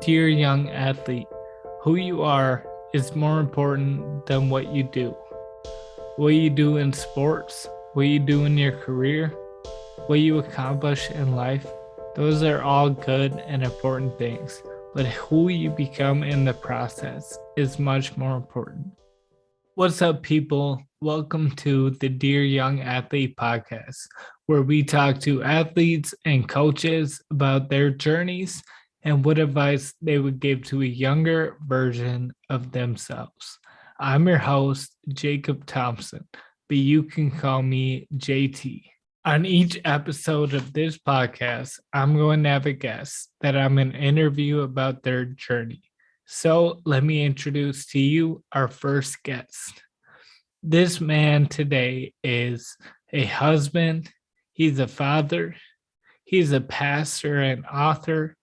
Dear young athlete, who you are is more important than what you do. What you do in sports, what you do in your career, what you accomplish in life, those are all good and important things. But who you become in the process is much more important. What's up, people? Welcome to the Dear Young Athlete podcast, where we talk to athletes and coaches about their journeys and what advice they would give to a younger version of themselves. I'm your host, Jacob Thompson, but you can call me JT. On each episode of this podcast, I'm going to have a guest that I'm going to interview about their journey. So let me introduce to you our first guest. This man today is a husband, he's a father, he's a pastor and author,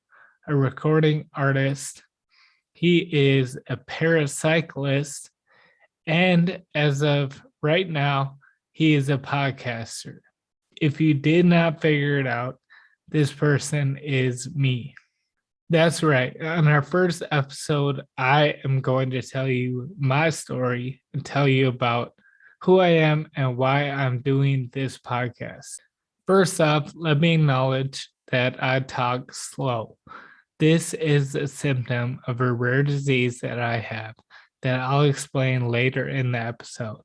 a recording artist, he is a paracyclist, and as of right now, he is a podcaster. If you did not figure it out, this person is me. That's right. On our first episode, I am going to tell you my story and tell you about who I am and why I'm doing this podcast. First off, let me acknowledge that I talk slow. This is a symptom of a rare disease that I have that I'll explain later in the episode.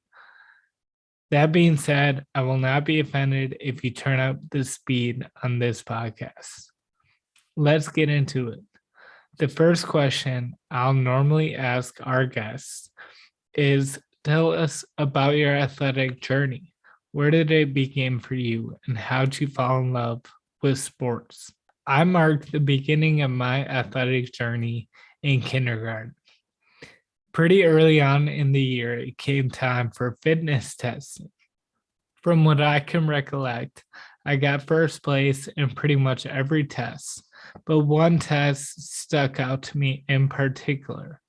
That being said, I will not be offended if you turn up the speed on this podcast. Let's get into it. The first question I'll normally ask our guests is, tell us about your athletic journey. Where did it begin for you and how did you fall in love with sports? I marked the beginning of my athletic journey in kindergarten. Pretty early on in the year, it came time for fitness testing. From what I can recollect, I got first place in pretty much every test, but one test stuck out to me in particular.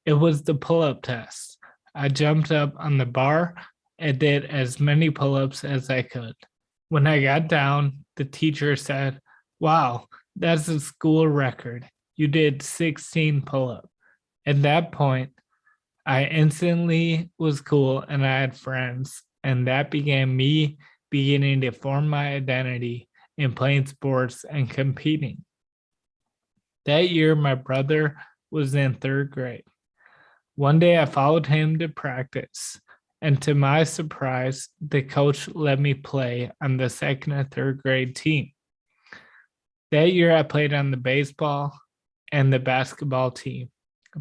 It was the pull-up test. I jumped up on the bar and did as many pull-ups as I could. When I got down, the teacher said, "Wow, that's a school record. You did 16 pull-ups." At that point, I instantly was cool and I had friends, and that began me beginning to form my identity in playing sports and competing. That year, my brother was in third grade. One day, I followed him to practice, and to my surprise, the coach let me play on the second and third grade team. That year, I played on the baseball and the basketball team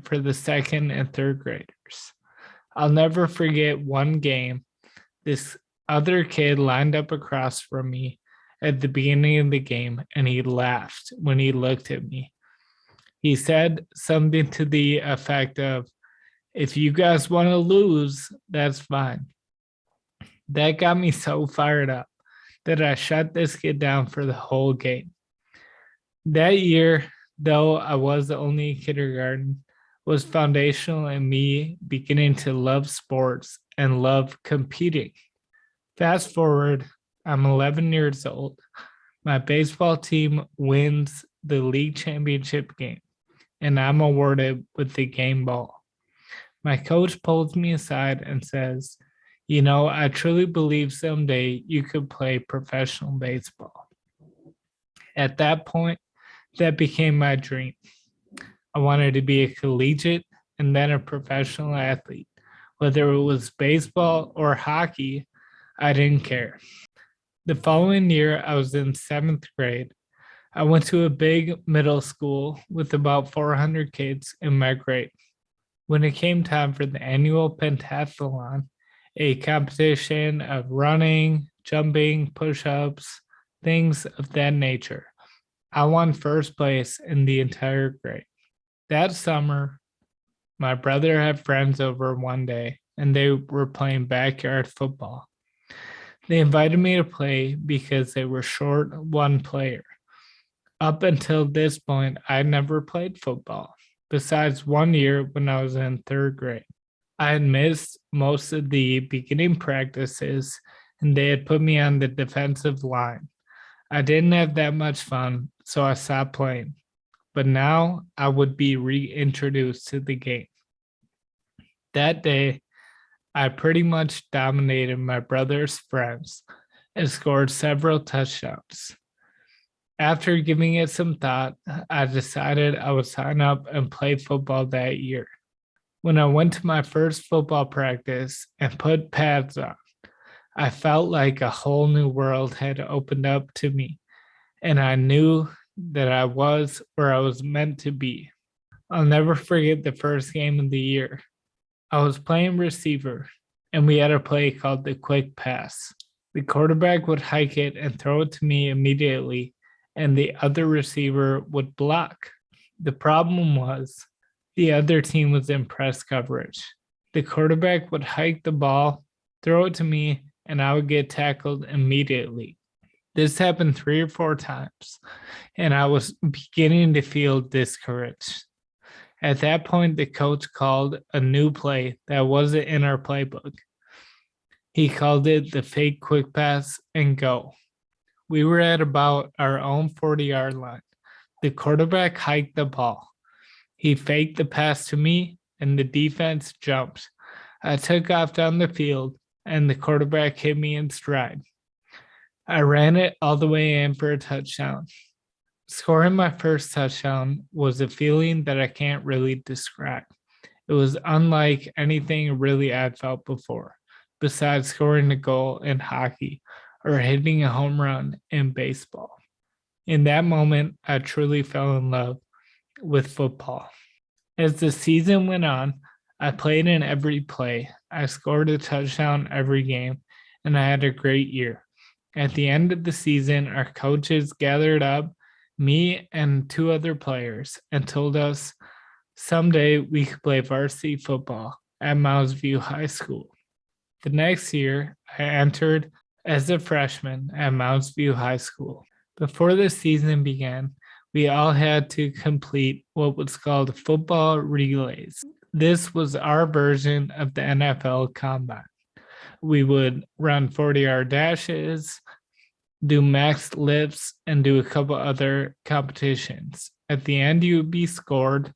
for the second and third graders. I'll never forget one game. This other kid lined up across from me at the beginning of the game, and he laughed when he looked at me. He said something to the effect of, "If you guys want to lose, that's fine." That got me so fired up that I shut this kid down for the whole game. That year, though I was only in kindergarten, was foundational in me beginning to love sports and love competing. Fast forward, I'm 11 years old. My baseball team wins the league championship game, and I'm awarded with the game ball. My coach pulls me aside and says, I truly believe someday you could play professional baseball." At that point, that became my dream. I wanted to be a collegiate and then a professional athlete. Whether it was baseball or hockey, I didn't care. The following year, I was in seventh grade. I went to a big middle school with about 400 kids in my grade. When it came time for the annual pentathlon, a competition of running, jumping, push-ups, things of that nature, I won first place in the entire grade. That summer, my brother had friends over one day and they were playing backyard football. They invited me to play because they were short one player. Up until this point, I never played football, besides one year when I was in third grade. I had missed most of the beginning practices and they had put me on the defensive line. I didn't have that much fun, so I stopped playing. but now I would be reintroduced to the game. That day, I pretty much dominated my brother's friends and scored several touchdowns. After giving it some thought, I decided I would sign up and play football that year. When I went to my first football practice and put pads on, I felt like a whole new world had opened up to me, and I knew that I was where I was meant to be. I'll never forget the first game of the year. I was playing receiver, and we had a play called the quick pass. The quarterback would hike it and throw it to me immediately, and the other receiver would block. The problem was the other team was in press coverage. The quarterback would hike the ball, throw it to me, and I would get tackled immediately. This happened 3 or 4 times, and I was beginning to feel discouraged. At that point, the coach called a new play that wasn't in our playbook. He called it the fake quick pass and go. We were at about our own 40-yard line. The quarterback hiked the ball. He faked the pass to me, and the defense jumped. I took off down the field, and the quarterback hit me in stride. I ran it all the way in for a touchdown. Scoring my first touchdown was a feeling that I can't really describe. It was unlike anything really I'd felt before, besides scoring a goal in hockey or hitting a home run in baseball. In that moment, I truly fell in love with football. As the season went on, I played in every play. I scored a touchdown every game, and I had a great year. At the end of the season, our coaches gathered up me and 2 other players and told us someday we could play varsity football at Mounds View High School. The next year, I entered as a freshman at Mounds View High School. Before the season began, we all had to complete what was called football relays. This was our version of the NFL Combine. We would run 40-yard dashes, do max lifts, and do a couple other competitions. At the end, you would be scored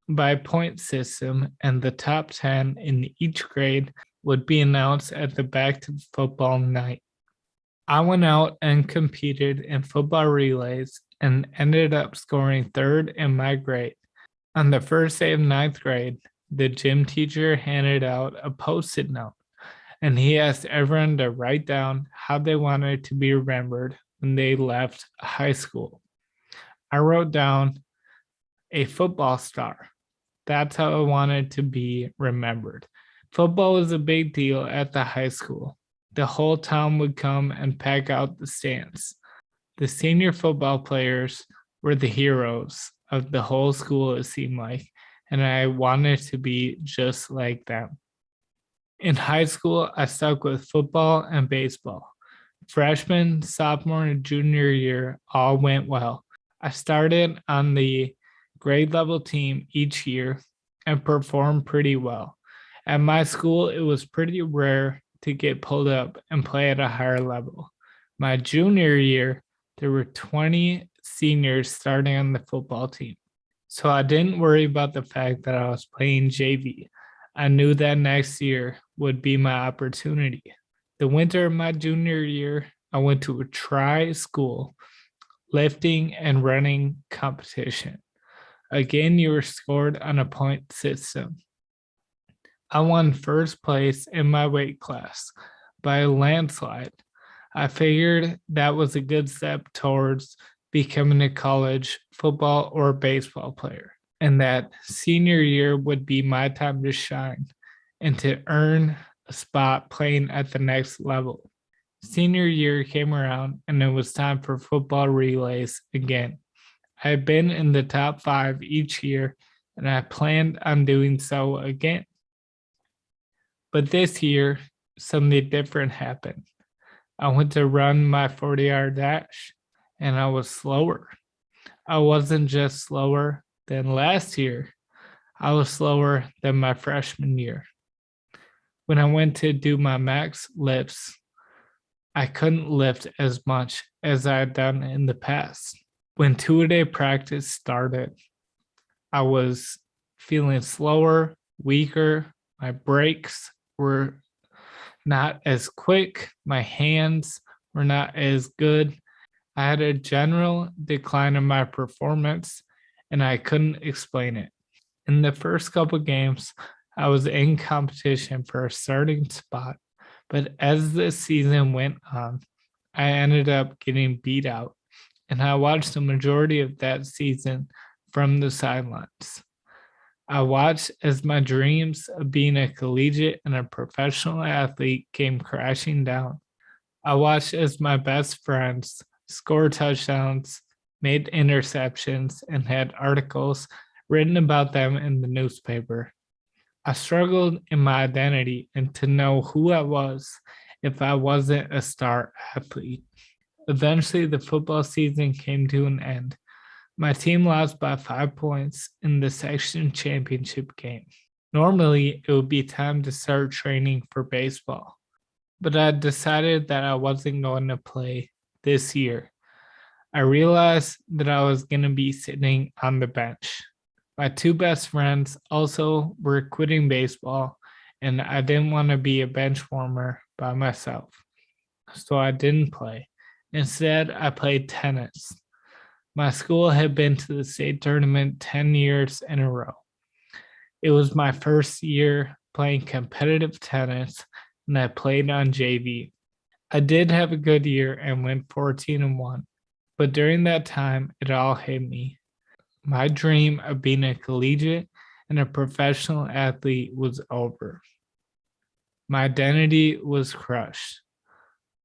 by a point system, and the top 10 in each grade would be announced at the back to football night. I went out and competed in football relays and ended up scoring 3rd in my grade. On the first day of 9th grade, the gym teacher handed out a Post-it note, and he asked everyone to write down how they wanted to be remembered when they left high school. I wrote down a football star. That's how I wanted to be remembered. Football was a big deal at the high school. The whole town would come and pack out the stands. The senior football players were the heroes of the whole school, it seemed like, and I wanted to be just like them. In high school, I stuck with football and baseball. Freshman, sophomore, and junior year all went well. I started on the grade level team each year and performed pretty well. At my school, it was pretty rare to get pulled up and play at a higher level. My junior year, there were 20 seniors starting on the football team. So I didn't worry about the fact that I was playing JV. I knew that next year would be my opportunity. The winter of my junior year, I went to a tri-school lifting and running competition. Again, you were scored on a point system. I won first place in my weight class by a landslide. I figured that was a good step towards becoming a college football or baseball player, and that senior year would be my time to shine and to earn a spot playing at the next level. Senior year came around, and it was time for football relays again. I had been in the top 5 each year, and I planned on doing so again. But this year, something different happened. I went to run my 40-yard dash, and I was slower. I wasn't just slower than last year, I was slower than my freshman year. When I went to do my max lifts, I couldn't lift as much as I had done in the past. When two-a-day practice started, I was feeling slower, weaker. My breaks were not as quick. My hands were not as good. I had a general decline in my performance, and I couldn't explain it. In the first couple games, I was in competition for a starting spot, but as the season went on, I ended up getting beat out, and I watched the majority of that season from the sidelines. I watched as my dreams of being a collegiate and a professional athlete came crashing down. I watched as my best friends scored touchdowns, made interceptions, and had articles written about them in the newspaper. I struggled in my identity and to know who I was if I wasn't a star athlete. Eventually, the football season came to an end. My team lost by 5 points in the section championship game. Normally, it would be time to start training for baseball, but I decided that I wasn't going to play this year. I realized that I was going to be sitting on the bench. My two best friends also were quitting baseball, and I didn't want to be a bench warmer by myself. So I didn't play. Instead, I played tennis. My school had been to the state tournament 10 years in a row. It was my first year playing competitive tennis, and I played on JV. I did have a good year and went 14-1, but during that time, it all hit me. My dream of being a collegiate and a professional athlete was over. My identity was crushed.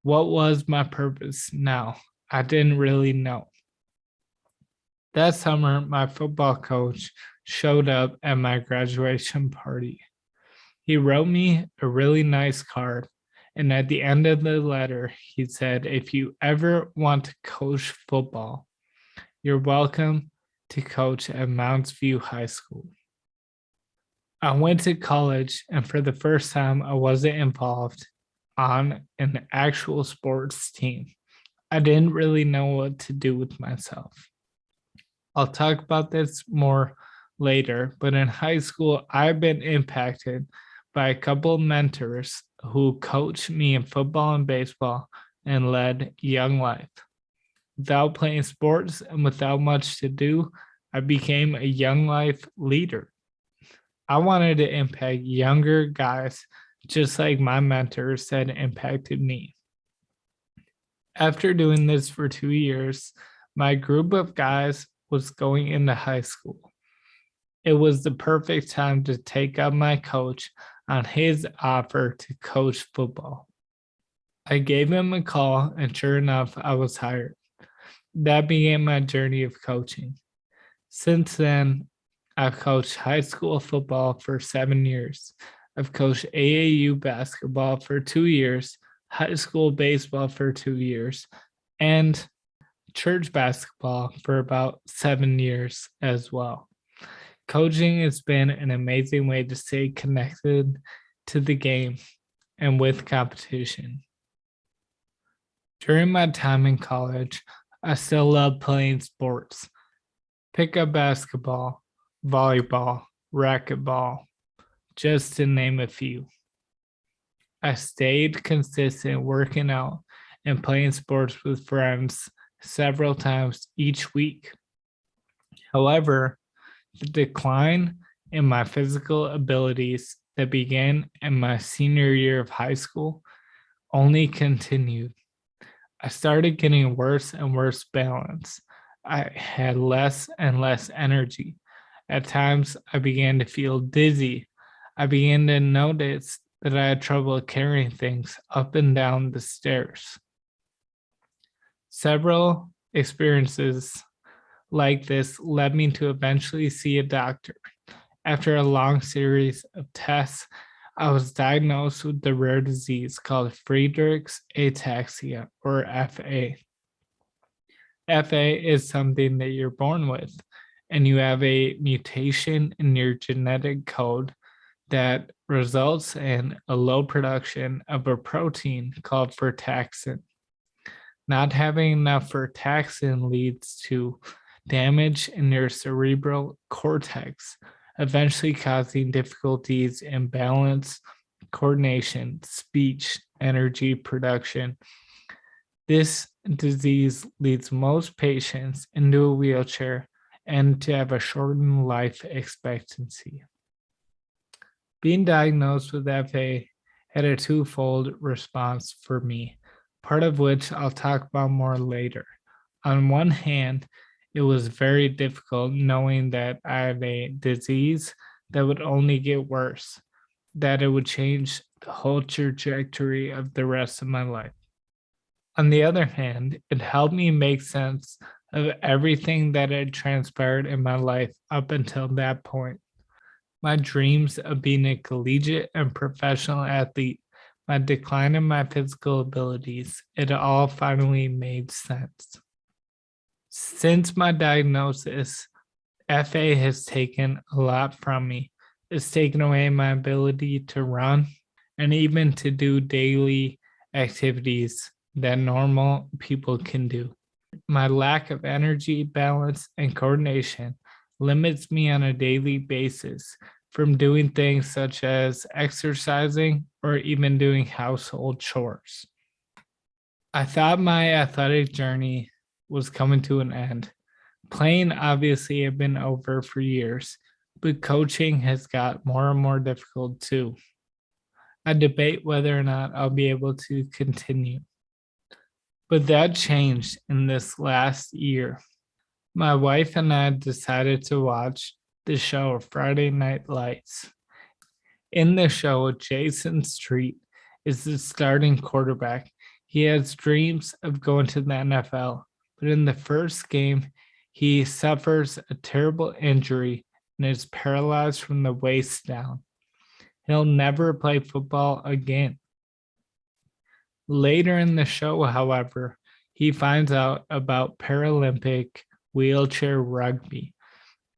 What was my purpose now? I didn't really know. That summer, my football coach showed up at my graduation party. He wrote me a really nice card, and at the end of the letter, he said, "If you ever want to coach football, you're welcome to coach at Mounds View High School." I went to college, and for the first time, I wasn't involved on an actual sports team. I didn't really know what to do with myself. I'll talk about this more later, but in high school, I've been impacted by a couple of mentors who coached me in football and baseball and led Young Life. Without playing sports and without much to do, I became a Young Life leader. I wanted to impact younger guys just like my mentors had impacted me. After doing this for 2 years, my group of guys was going into high school. It was the perfect time to take up my coach on his offer to coach football. I gave him a call, and sure enough, I was hired. That began my journey of coaching. Since then, I've coached high school football for 7 years. I've coached AAU basketball for 2 years, high school baseball for 2 years, and church basketball for about 7 years as well. Coaching has been an amazing way to stay connected to the game and with competition. During my time in college, I still love playing sports. Pickup basketball, volleyball, racquetball, just to name a few. I stayed consistent working out and playing sports with friends several times each week. However, the decline in my physical abilities that began in my senior year of high school only continued. I started getting worse and worse balance. I had less and less energy. At times, I began to feel dizzy. I began to notice that I had trouble carrying things up and down the stairs. Several experiences like this led me to eventually see a doctor. After a long series of tests, I was diagnosed with the rare disease called Friedrichs Ataxia, or FA. FA is something that you're born with, and you have a mutation in your genetic code that results in a low production of a protein called frataxin. Not having enough frataxin leads to damage in your cerebral cortex, eventually causing difficulties in balance, coordination, speech, energy production. This disease leads most patients into a wheelchair and to have a shortened life expectancy. Being diagnosed with FA had a twofold response for me, part of which I'll talk about more later. On one hand, it was very difficult knowing that I had a disease that would only get worse, that it would change the whole trajectory of the rest of my life. On the other hand, it helped me make sense of everything that had transpired in my life up until that point. My dreams of being a collegiate and professional athlete, my decline in my physical abilities, it all finally made sense. Since my diagnosis, FA has taken a lot from me. It's taken away my ability to run and even to do daily activities that normal people can do. My lack of energy, balance, and coordination limits me on a daily basis from doing things such as exercising or even doing household chores. I thought my athletic journey was coming to an end. Playing obviously had been over for years, but coaching has got more and more difficult too. I debate whether or not I'll be able to continue. But that changed in this last year. My wife and I decided to watch the show Friday Night Lights. In the show, Jason Street is the starting quarterback. He has dreams of going to the NFL, but in the first game, he suffers a terrible injury and is paralyzed from the waist down. He'll never play football again. Later in the show, however, he finds out about Paralympic wheelchair rugby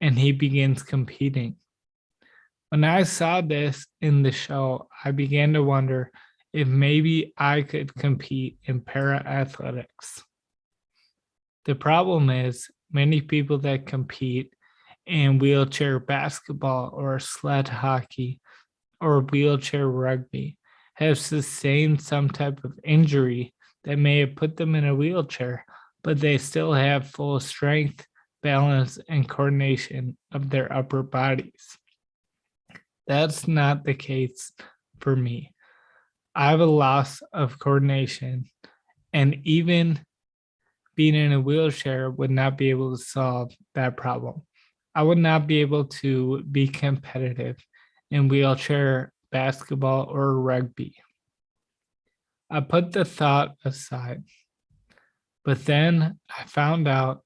and he begins competing. When I saw this in the show, I began to wonder if maybe I could compete in para athletics. The problem is, many people that compete in wheelchair basketball or sled hockey or wheelchair rugby have sustained some type of injury that may have put them in a wheelchair, but they still have full strength, balance, and coordination of their upper bodies. That's not the case for me. I have a loss of coordination, and even being in a wheelchair would not be able to solve that problem. I would not be able to be competitive in wheelchair basketball or rugby. I put the thought aside, but then I found out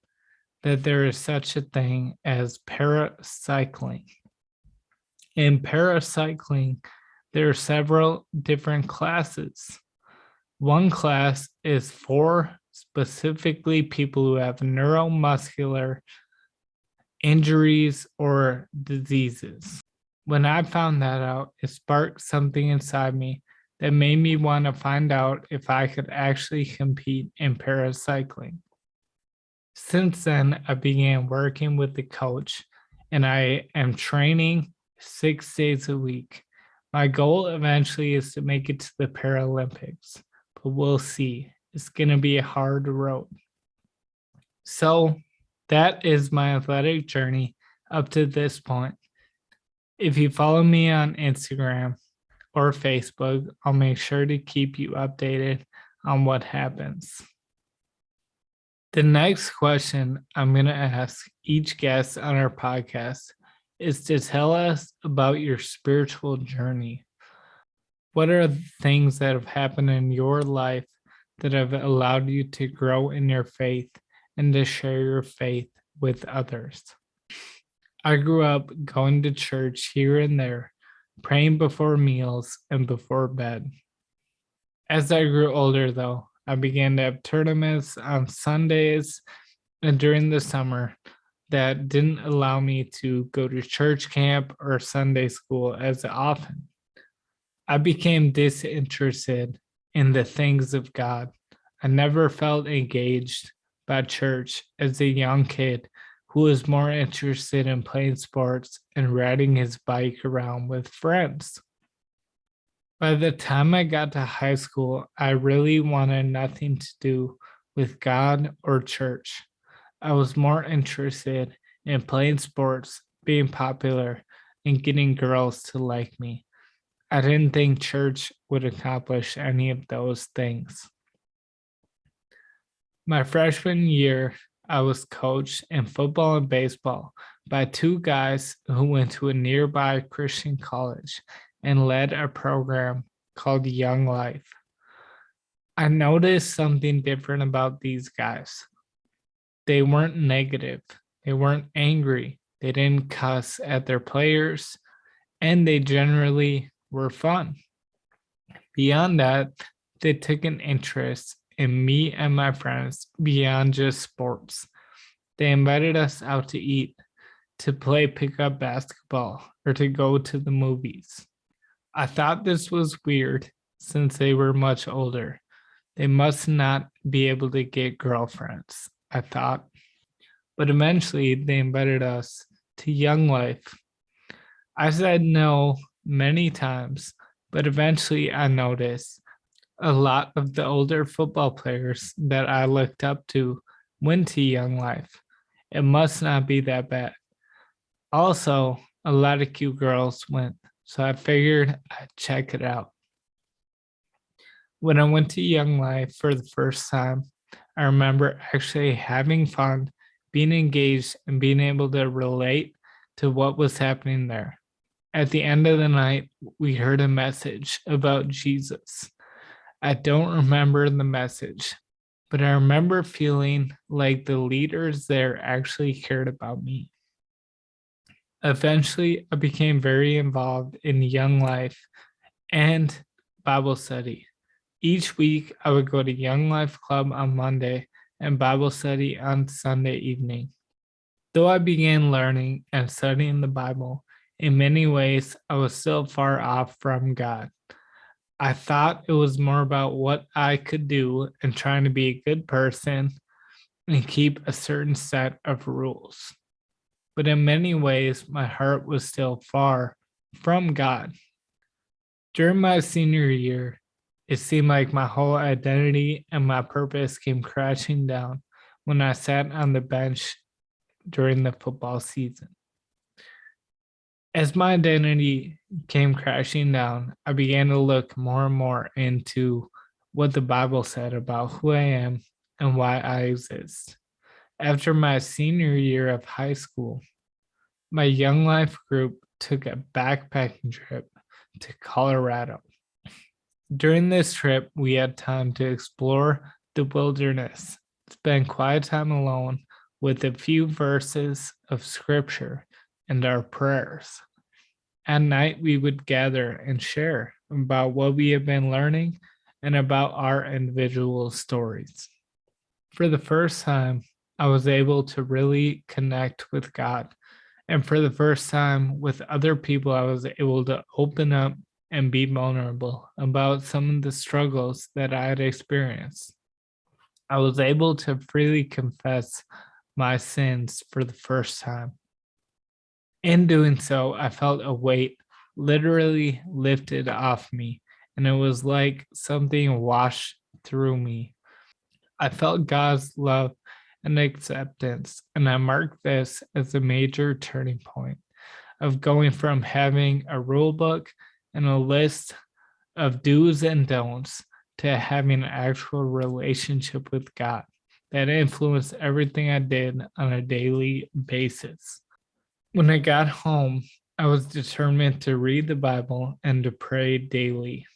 that there is such a thing as paracycling. In paracycling, there are several different classes. One class is for specifically people who have neuromuscular injuries or diseases. When I found that out, it sparked something inside me that made me want to find out if I could actually compete in paracycling. Since then, I began working with the coach and I am training 6 days a week. My goal eventually is to make it to the Paralympics, but we'll see. It's going to be a hard road. So that is my athletic journey up to this point. If you follow me on Instagram or Facebook, I'll make sure to keep you updated on what happens. The next question I'm going to ask each guest on our podcast is to tell us about your spiritual journey. What are the things that have happened in your life that have allowed you to grow in your faith and to share your faith with others? I grew up going to church here and there, praying before meals and before bed. As I grew older, though, I began to have tournaments on Sundays and during the summer that didn't allow me to go to church camp or Sunday school as often. I became disinterested in the things of God. I never felt engaged by church as a young kid who was more interested in playing sports and riding his bike around with friends. By the time I got to high school, I really wanted nothing to do with God or church. I was more interested in playing sports, being popular, and getting girls to like me. I didn't think church would accomplish any of those things. My freshman year, I was coached in football and baseball by two guys who went to a nearby Christian college and led a program called Young Life. I noticed something different about these guys. They weren't negative, they weren't angry, they didn't cuss at their players, and they generally were fun. Beyond that, they took an interest in me and my friends beyond just sports. They invited us out to eat, to play pickup basketball, or to go to the movies. I thought this was weird since they were much older. They must not be able to get girlfriends, I thought. But eventually they invited us to Young Life. I said no many times, but eventually I noticed a lot of the older football players that I looked up to went to Young Life. It must not be that bad. Also, a lot of cute girls went, so I figured I'd check it out. When I went to Young Life for the first time, I remember actually having fun, being engaged, and being able to relate to what was happening there. At the end of the night, we heard a message about Jesus. I don't remember the message, but I remember feeling like the leaders there actually cared about me. Eventually, I became very involved in Young Life and Bible study. Each week, I would go to Young Life Club on Monday and Bible study on Sunday evening. Though I began learning and studying the Bible, in many ways, I was still far off from God. I thought it was more about what I could do and trying to be a good person and keep a certain set of rules. But in many ways, my heart was still far from God. During my senior year, it seemed like my whole identity and my purpose came crashing down when I sat on the bench during the football season. As my identity came crashing down, I began to look more and more into what the Bible said about who I am and why I exist. After my senior year of high school, my Young Life group took a backpacking trip to Colorado. During this trip, we had time to explore the wilderness, spend quiet time alone with a few verses of scripture and our prayers. At night, we would gather and share about what we have been learning and about our individual stories. For the first time, I was able to really connect with God. And for the first time with other people, I was able to open up and be vulnerable about some of the struggles that I had experienced. I was able to freely confess my sins for the first time. In doing so, I felt a weight literally lifted off me, and it was like something washed through me. I felt God's love and acceptance, and I marked this as a major turning point of going from having a rule book and a list of do's and don'ts to having an actual relationship with God that influenced everything I did on a daily basis. When I got home, I was determined to read the Bible and to pray daily.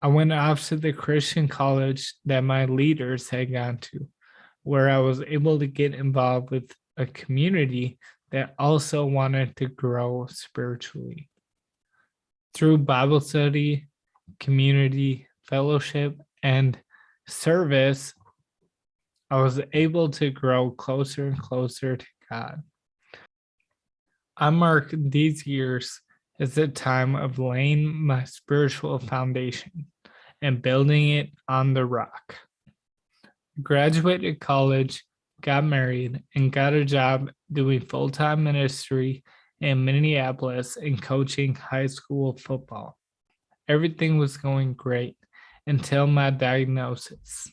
I went off to the Christian college that my leaders had gone to, where I was able to get involved with a community that also wanted to grow spiritually. Through Bible study, community, fellowship, and service, I was able to grow closer and closer to God. I mark these years as a time of laying my spiritual foundation and building it on the rock. Graduated college, got married, and got a job doing full-time ministry in Minneapolis and coaching high school football. Everything was going great until my diagnosis.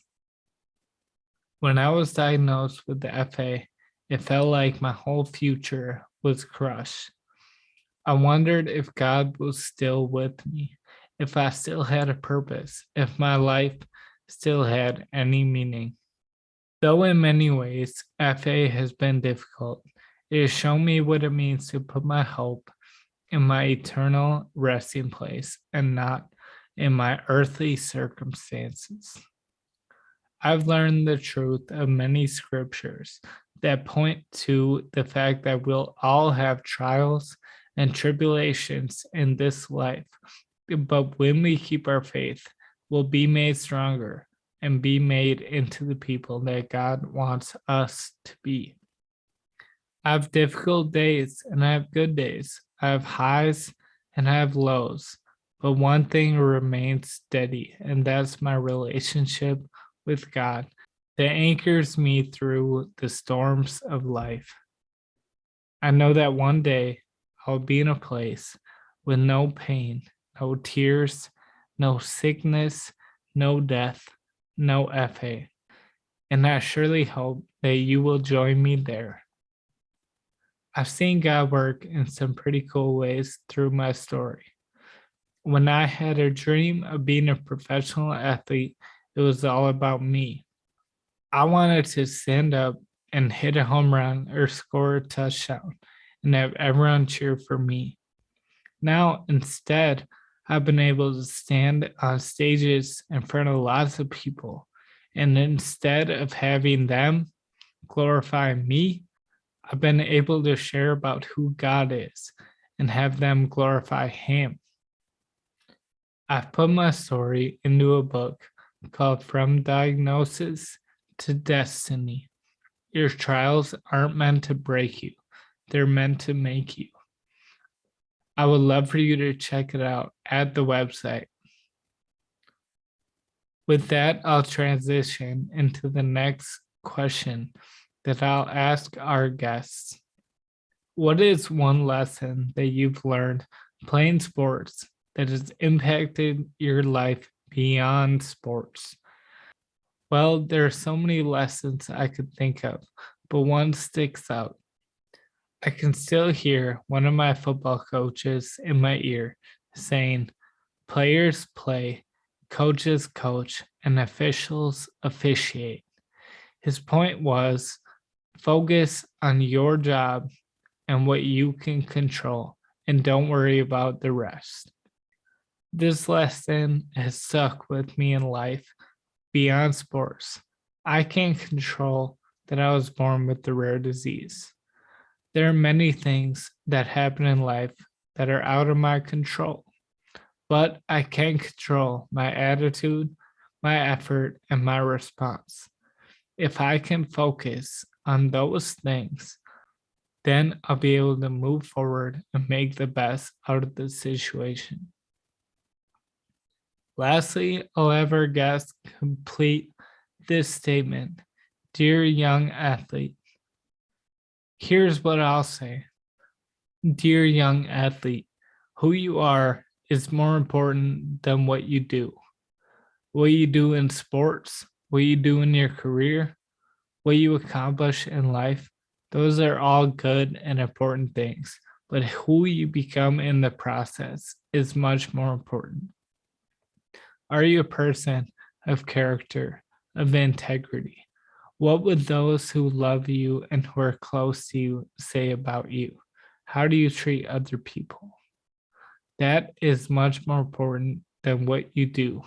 When I was diagnosed with the FA, it felt like my whole future was crushed. I wondered if God was still with me, if I still had a purpose, if my life still had any meaning. Though in many ways, FA has been difficult, it has shown me what it means to put my hope in my eternal resting place and not in my earthly circumstances. I've learned the truth of many scriptures that point to the fact that we'll all have trials and tribulations in this life, but when we keep our faith, we'll be made stronger and be made into the people that God wants us to be. I have difficult days and I have good days. I have highs and I have lows, but one thing remains steady, and that's my relationship with God that anchors me through the storms of life. I know that one day I'll be in a place with no pain, no tears, no sickness, no death, no FA. And I surely hope that you will join me there. I've seen God work in some pretty cool ways through my story. When I had a dream of being a professional athlete, it was all about me. I wanted to stand up and hit a home run or score a touchdown and have everyone cheer for me. Now, instead, I've been able to stand on stages in front of lots of people. And instead of having them glorify me, I've been able to share about who God is and have them glorify Him. I've put my story into a book called From Diagnosis to Destiny. Your trials aren't meant to break you, they're meant to make you. I would love for you to check it out at the website. With that, I'll transition into the next question that I'll ask our guests. What is one lesson that you've learned playing sports that has impacted your life beyond sports? Well, there are so many lessons I could think of, but one sticks out. I can still hear one of my football coaches in my ear saying, "Players play, coaches coach, and officials officiate." His point was, focus on your job and what you can control, and don't worry about the rest. This lesson has stuck with me in life beyond sports. I can't control that I was born with the rare disease. There are many things that happen in life that are out of my control, but I can control my attitude, my effort, and my response. If I can focus on those things, then I'll be able to move forward and make the best out of the situation. Lastly, I'll have our guest complete this statement. Dear young athlete, here's what I'll say. Dear young athlete, who you are is more important than what you do. What you do in sports, what you do in your career, what you accomplish in life, those are all good and important things. But who you become in the process is much more important. Are you a person of character, of integrity? What would those who love you and who are close to you say about you? How do you treat other people? That is much more important than what you do,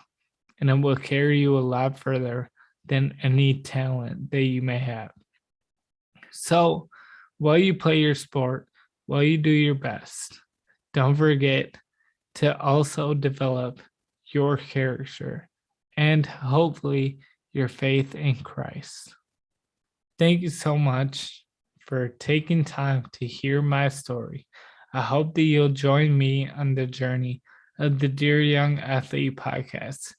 and it will carry you a lot further than any talent that you may have. So, while you play your sport, while you do your best, don't forget to also develop your character and hopefully your faith in Christ. Thank you so much for taking time to hear my story. I hope that you'll join me on the journey of the Dear Young Athlete podcast,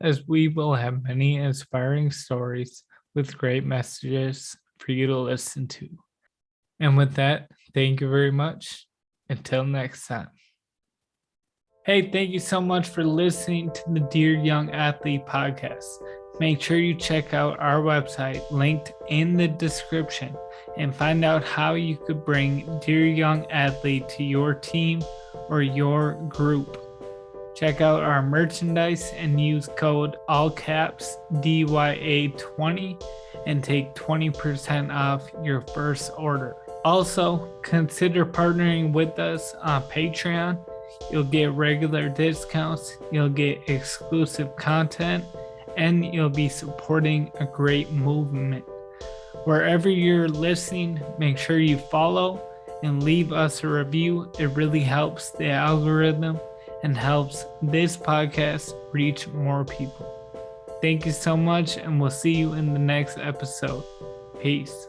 as we will have many inspiring stories with great messages for you to listen to. And with that, thank you very much. Until next time. Hey, thank you so much for listening to the Dear Young Athlete podcast. Make sure you check out our website linked in the description and find out how you could bring Dear Young Athlete to your team or your group. Check out our merchandise and use code all caps DYA20 and take 20% off your first order. Also, consider partnering with us on Patreon. You'll get regular discounts, you'll get exclusive content, and you'll be supporting a great movement. Wherever you're listening, make sure you follow and leave us a review. It really helps the algorithm and helps this podcast reach more people. Thank you so much, and we'll see you in the next episode. Peace.